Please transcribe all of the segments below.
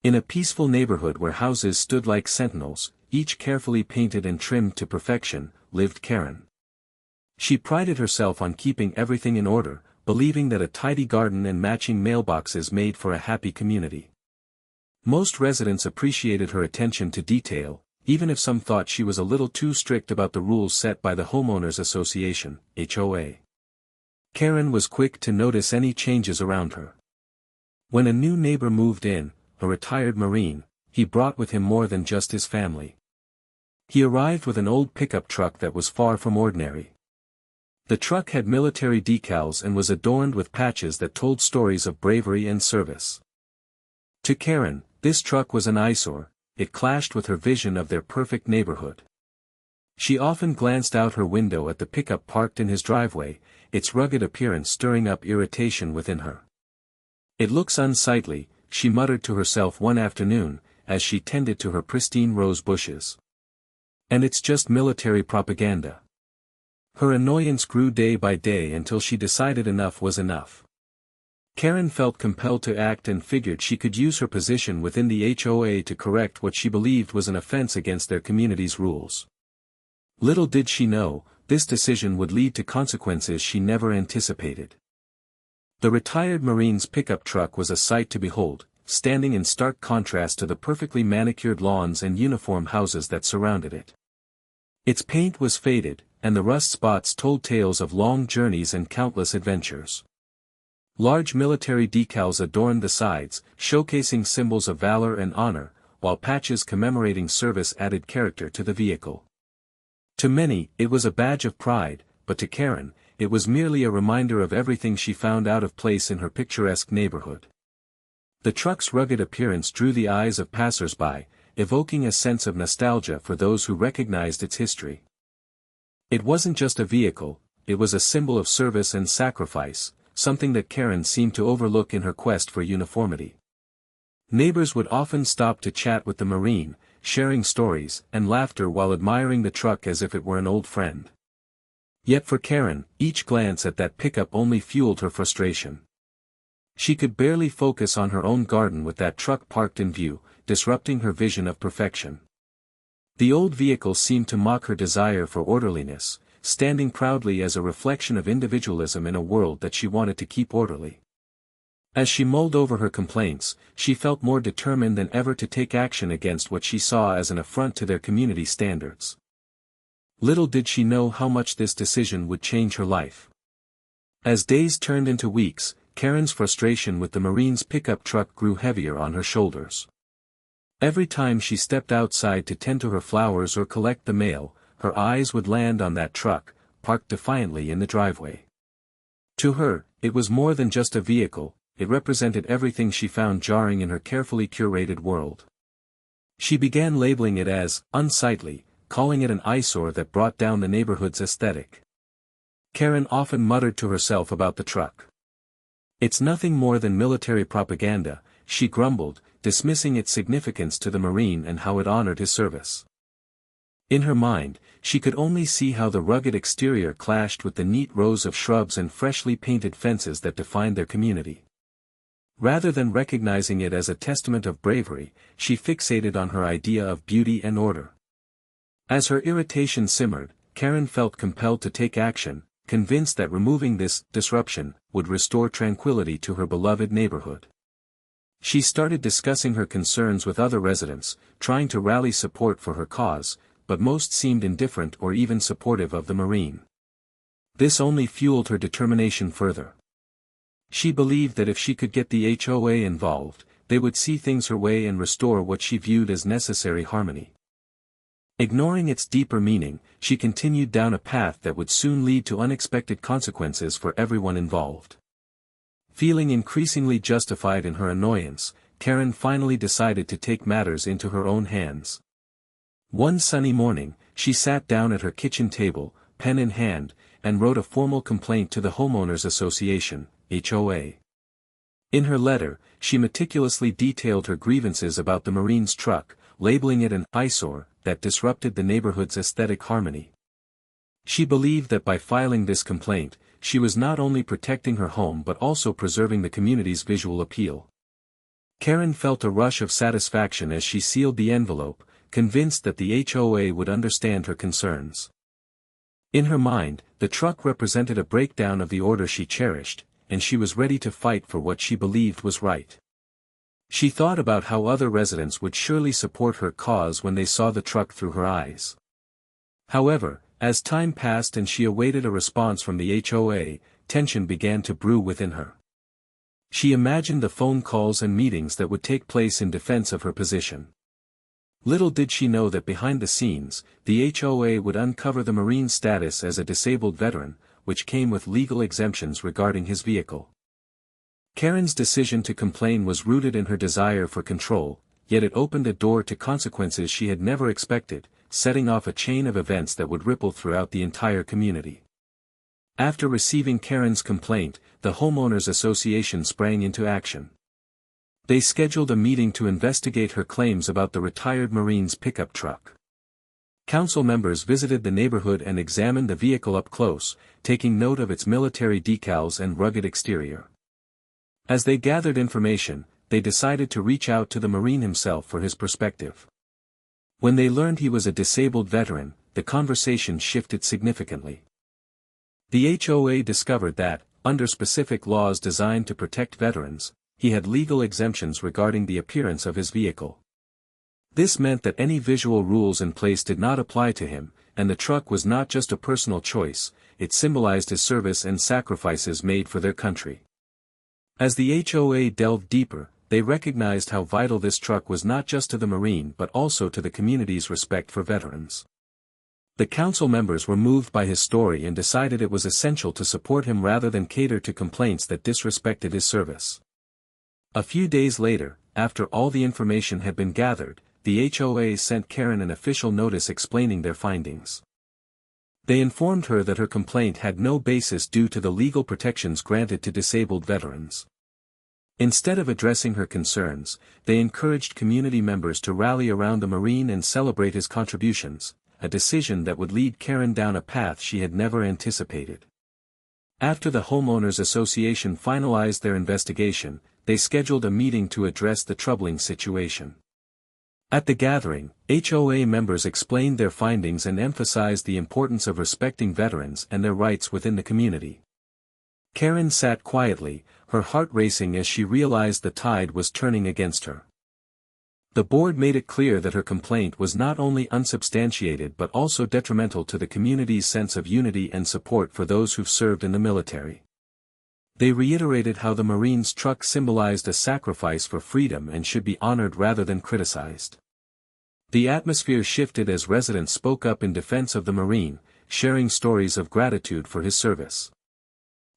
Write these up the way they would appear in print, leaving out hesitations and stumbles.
In a peaceful neighborhood where houses stood like sentinels, each carefully painted and trimmed to perfection, lived Karen. She prided herself on keeping everything in order, believing that a tidy garden and matching mailboxes made for a happy community. Most residents appreciated her attention to detail, even if some thought she was a little too strict about the rules set by the Homeowners Association, HOA. Karen was quick to notice any changes around her. When a new neighbor moved in, a retired Marine, he brought with him more than just his family. He arrived with an old pickup truck that was far from ordinary. The truck had military decals and was adorned with patches that told stories of bravery and service. To Karen, this truck was an eyesore. It clashed with her vision of their perfect neighborhood. She often glanced out her window at the pickup parked in his driveway, its rugged appearance stirring up irritation within her. "It looks unsightly," she muttered to herself one afternoon, as she tended to her pristine rose bushes. "And it's just military propaganda." Her annoyance grew day by day until she decided enough was enough. Karen felt compelled to act and figured she could use her position within the HOA to correct what she believed was an offense against their community's rules. Little did she know, this decision would lead to consequences she never anticipated. The retired Marine's pickup truck was a sight to behold, standing in stark contrast to the perfectly manicured lawns and uniform houses that surrounded it. Its paint was faded, and the rust spots told tales of long journeys and countless adventures. Large military decals adorned the sides, showcasing symbols of valor and honor, while patches commemorating service added character to the vehicle. To many, it was a badge of pride, but to Karen, it was merely a reminder of everything she found out of place in her picturesque neighborhood. The truck's rugged appearance drew the eyes of passers-by, evoking a sense of nostalgia for those who recognized its history. It wasn't just a vehicle, it was a symbol of service and sacrifice, something that Karen seemed to overlook in her quest for uniformity. Neighbors would often stop to chat with the Marine, sharing stories and laughter while admiring the truck as if it were an old friend. Yet for Karen, each glance at that pickup only fueled her frustration. She could barely focus on her own garden with that truck parked in view, disrupting her vision of perfection. The old vehicle seemed to mock her desire for orderliness, standing proudly as a reflection of individualism in a world that she wanted to keep orderly. As she mulled over her complaints, she felt more determined than ever to take action against what she saw as an affront to their community standards. Little did she know how much this decision would change her life. As days turned into weeks, Karen's frustration with the Marine's pickup truck grew heavier on her shoulders. Every time she stepped outside to tend to her flowers or collect the mail, her eyes would land on that truck, parked defiantly in the driveway. To her, it was more than just a vehicle, it represented everything she found jarring in her carefully curated world. She began labeling it as unsightly, calling it an eyesore that brought down the neighborhood's aesthetic. Karen often muttered to herself about the truck. "It's nothing more than military propaganda," she grumbled, dismissing its significance to the Marine and how it honored his service. In her mind, she could only see how the rugged exterior clashed with the neat rows of shrubs and freshly painted fences that defined their community. Rather than recognizing it as a testament of bravery, she fixated on her idea of beauty and order. As her irritation simmered, Karen felt compelled to take action, convinced that removing this disruption would restore tranquility to her beloved neighborhood. She started discussing her concerns with other residents, trying to rally support for her cause, but most seemed indifferent or even supportive of the Marine. This only fueled her determination further. She believed that if she could get the HOA involved, they would see things her way and restore what she viewed as necessary harmony. Ignoring its deeper meaning, she continued down a path that would soon lead to unexpected consequences for everyone involved. Feeling increasingly justified in her annoyance, Karen finally decided to take matters into her own hands. One sunny morning, she sat down at her kitchen table, pen in hand, and wrote a formal complaint to the Homeowners Association, HOA. In her letter, she meticulously detailed her grievances about the Marine's truck, labeling it an eyesore that disrupted the neighborhood's aesthetic harmony. She believed that by filing this complaint, she was not only protecting her home but also preserving the community's visual appeal. Karen felt a rush of satisfaction as she sealed the envelope, convinced that the HOA would understand her concerns. In her mind, the truck represented a breakdown of the order she cherished, and she was ready to fight for what she believed was right. She thought about how other residents would surely support her cause when they saw the truck through her eyes. However, as time passed and she awaited a response from the HOA, tension began to brew within her. She imagined the phone calls and meetings that would take place in defense of her position. Little did she know that behind the scenes, the HOA would uncover the Marine's status as a disabled veteran, which came with legal exemptions regarding his vehicle. Karen's decision to complain was rooted in her desire for control, yet it opened a door to consequences she had never expected, setting off a chain of events that would ripple throughout the entire community. After receiving Karen's complaint, the homeowners association sprang into action. They scheduled a meeting to investigate her claims about the retired Marine's pickup truck. Council members visited the neighborhood and examined the vehicle up close, taking note of its military decals and rugged exterior. As they gathered information, they decided to reach out to the Marine himself for his perspective. When they learned he was a disabled veteran, the conversation shifted significantly. The HOA discovered that, under specific laws designed to protect veterans, he had legal exemptions regarding the appearance of his vehicle. This meant that any visual rules in place did not apply to him, and the truck was not just a personal choice, it symbolized his service and sacrifices made for their country. As the HOA delved deeper, they recognized how vital this truck was not just to the Marine but also to the community's respect for veterans. The council members were moved by his story and decided it was essential to support him rather than cater to complaints that disrespected his service. A few days later, after all the information had been gathered, the HOA sent Karen an official notice explaining their findings. They informed her that her complaint had no basis due to the legal protections granted to disabled veterans. Instead of addressing her concerns, they encouraged community members to rally around the Marine and celebrate his contributions, a decision that would lead Karen down a path she had never anticipated. After the homeowners association finalized their investigation, they scheduled a meeting to address the troubling situation. At the gathering, HOA members explained their findings and emphasized the importance of respecting veterans and their rights within the community. Karen sat quietly, her heart racing as she realized the tide was turning against her. The board made it clear that her complaint was not only unsubstantiated but also detrimental to the community's sense of unity and support for those who've served in the military. They reiterated how the Marine's truck symbolized a sacrifice for freedom and should be honored rather than criticized. The atmosphere shifted as residents spoke up in defense of the Marine, sharing stories of gratitude for his service.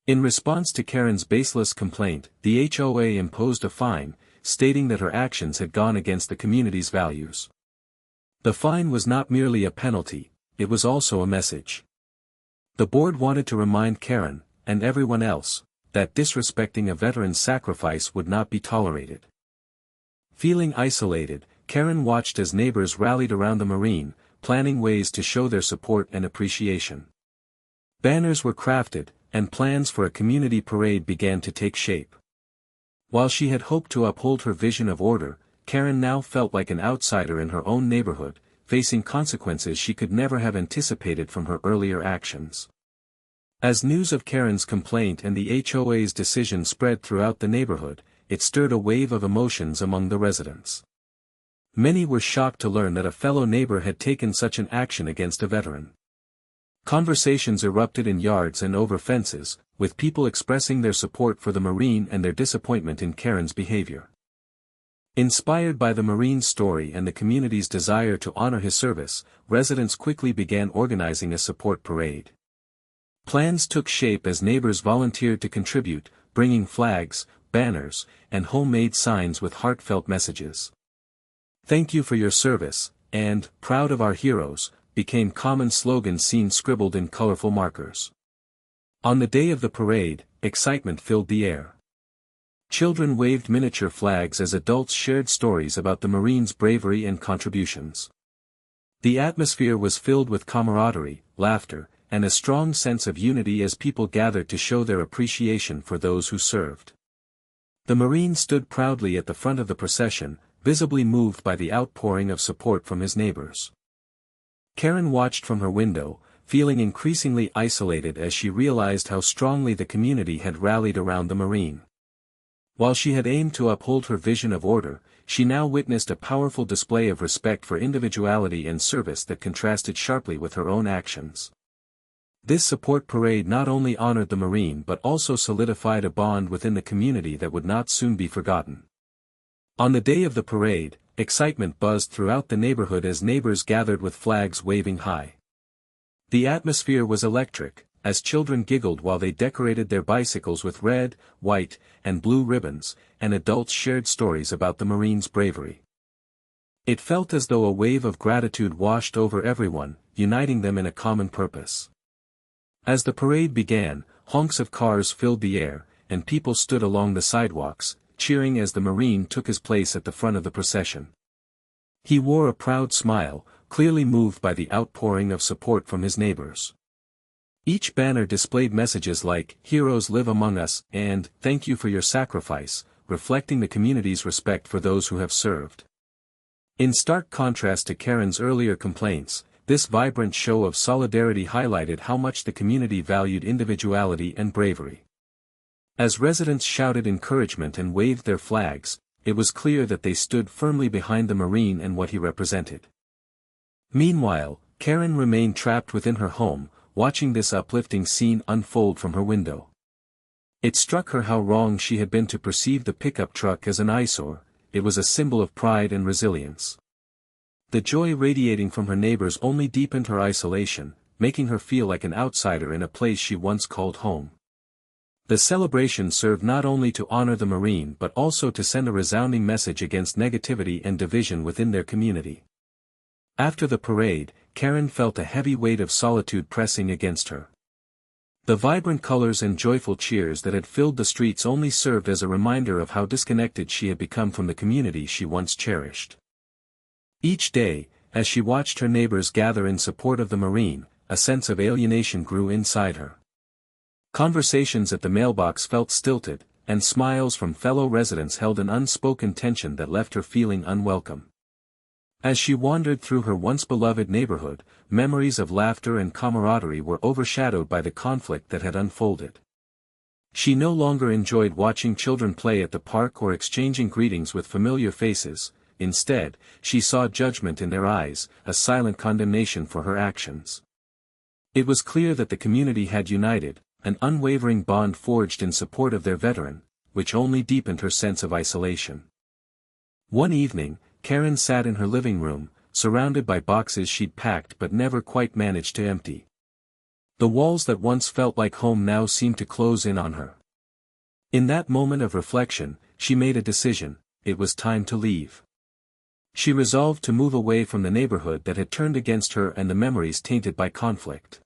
In response to Karen's baseless complaint, the HOA imposed a fine, stating that her actions had gone against the community's values. The fine was not merely a penalty, it was also a message. The board wanted to remind Karen, and everyone else, that disrespecting a veteran's sacrifice would not be tolerated. Feeling isolated, Karen watched as neighbors rallied around the Marine, planning ways to show their support and appreciation. Banners were crafted, and plans for a community parade began to take shape. While she had hoped to uphold her vision of order, Karen now felt like an outsider in her own neighborhood, facing consequences she could never have anticipated from her earlier actions. As news of Karen's complaint and the HOA's decision spread throughout the neighborhood, it stirred a wave of emotions among the residents. Many were shocked to learn that a fellow neighbor had taken such an action against a veteran. Conversations erupted in yards and over fences, with people expressing their support for the Marine and their disappointment in Karen's behavior. Inspired by the Marine's story and the community's desire to honor his service, residents quickly began organizing a support parade. Plans took shape as neighbors volunteered to contribute, bringing flags, banners, and homemade signs with heartfelt messages. "Thank you for your service," and "Proud of our heroes," became common slogans seen scribbled in colorful markers. On the day of the parade, excitement filled the air. Children waved miniature flags as adults shared stories about the Marines' bravery and contributions. The atmosphere was filled with camaraderie, laughter, and a strong sense of unity as people gathered to show their appreciation for those who served. The Marine stood proudly at the front of the procession, visibly moved by the outpouring of support from his neighbors. Karen watched from her window, feeling increasingly isolated as she realized how strongly the community had rallied around the Marine. While she had aimed to uphold her vision of order, she now witnessed a powerful display of respect for individuality and service that contrasted sharply with her own actions. This support parade not only honored the Marine but also solidified a bond within the community that would not soon be forgotten. On the day of the parade, excitement buzzed throughout the neighborhood as neighbors gathered with flags waving high. The atmosphere was electric, as children giggled while they decorated their bicycles with red, white, and blue ribbons, and adults shared stories about the Marines' bravery. It felt as though a wave of gratitude washed over everyone, uniting them in a common purpose. As the parade began, honks of cars filled the air, and people stood along the sidewalks, cheering as the Marine took his place at the front of the procession. He wore a proud smile, clearly moved by the outpouring of support from his neighbors. Each banner displayed messages like, "Heroes live among us," and, "Thank you for your sacrifice," reflecting the community's respect for those who have served. In stark contrast to Karen's earlier complaints, this vibrant show of solidarity highlighted how much the community valued individuality and bravery. As residents shouted encouragement and waved their flags, it was clear that they stood firmly behind the Marine and what he represented. Meanwhile, Karen remained trapped within her home, watching this uplifting scene unfold from her window. It struck her how wrong she had been to perceive the pickup truck as an eyesore. It was a symbol of pride and resilience. The joy radiating from her neighbors only deepened her isolation, making her feel like an outsider in a place she once called home. The celebration served not only to honor the Marine but also to send a resounding message against negativity and division within their community. After the parade, Karen felt a heavy weight of solitude pressing against her. The vibrant colors and joyful cheers that had filled the streets only served as a reminder of how disconnected she had become from the community she once cherished. Each day, as she watched her neighbors gather in support of the Marine, a sense of alienation grew inside her. Conversations at the mailbox felt stilted, and smiles from fellow residents held an unspoken tension that left her feeling unwelcome. As she wandered through her once beloved neighborhood, memories of laughter and camaraderie were overshadowed by the conflict that had unfolded. She no longer enjoyed watching children play at the park or exchanging greetings with familiar faces. Instead, she saw judgment in their eyes, a silent condemnation for her actions. It was clear that the community had united, an unwavering bond forged in support of their veteran, which only deepened her sense of isolation. One evening, Karen sat in her living room, surrounded by boxes she'd packed but never quite managed to empty. The walls that once felt like home now seemed to close in on her. In that moment of reflection, she made a decision: it was time to leave. She resolved to move away from the neighborhood that had turned against her and the memories tainted by conflict.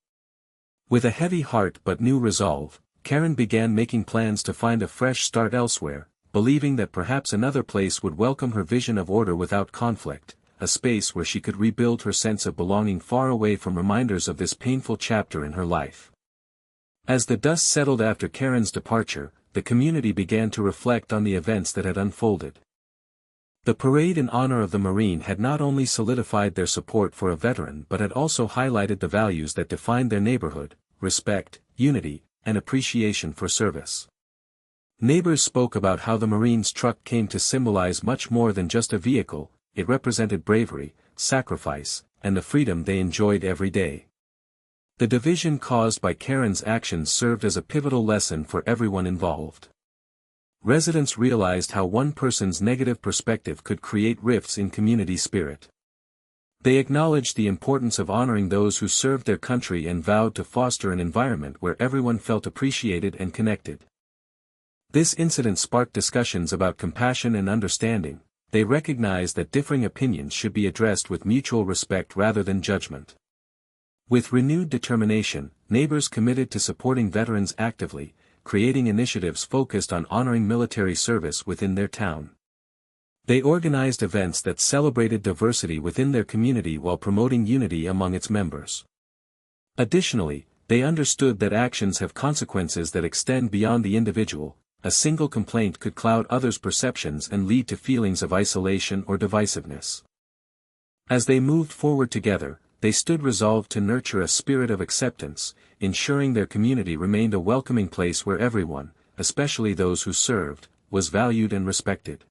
With a heavy heart but new resolve, Karen began making plans to find a fresh start elsewhere, believing that perhaps another place would welcome her vision of order without conflict, a space where she could rebuild her sense of belonging far away from reminders of this painful chapter in her life. As the dust settled after Karen's departure, the community began to reflect on the events that had unfolded. The parade in honor of the Marine had not only solidified their support for a veteran but had also highlighted the values that defined their neighborhood: respect, unity, and appreciation for service. Neighbors spoke about how the Marine's truck came to symbolize much more than just a vehicle. It represented bravery, sacrifice, and the freedom they enjoyed every day. The division caused by Karen's actions served as a pivotal lesson for everyone involved. Residents realized how one person's negative perspective could create rifts in community spirit. They acknowledged the importance of honoring those who served their country and vowed to foster an environment where everyone felt appreciated and connected. This incident sparked discussions about compassion and understanding. They recognized that differing opinions should be addressed with mutual respect rather than judgment. With renewed determination, neighbors committed to supporting veterans actively, creating initiatives focused on honoring military service within their town. They organized events that celebrated diversity within their community while promoting unity among its members. Additionally, they understood that actions have consequences that extend beyond the individual, a single complaint could cloud others' perceptions and lead to feelings of isolation or divisiveness. As they moved forward together, they stood resolved to nurture a spirit of acceptance, ensuring their community remained a welcoming place where everyone, especially those who served, was valued and respected.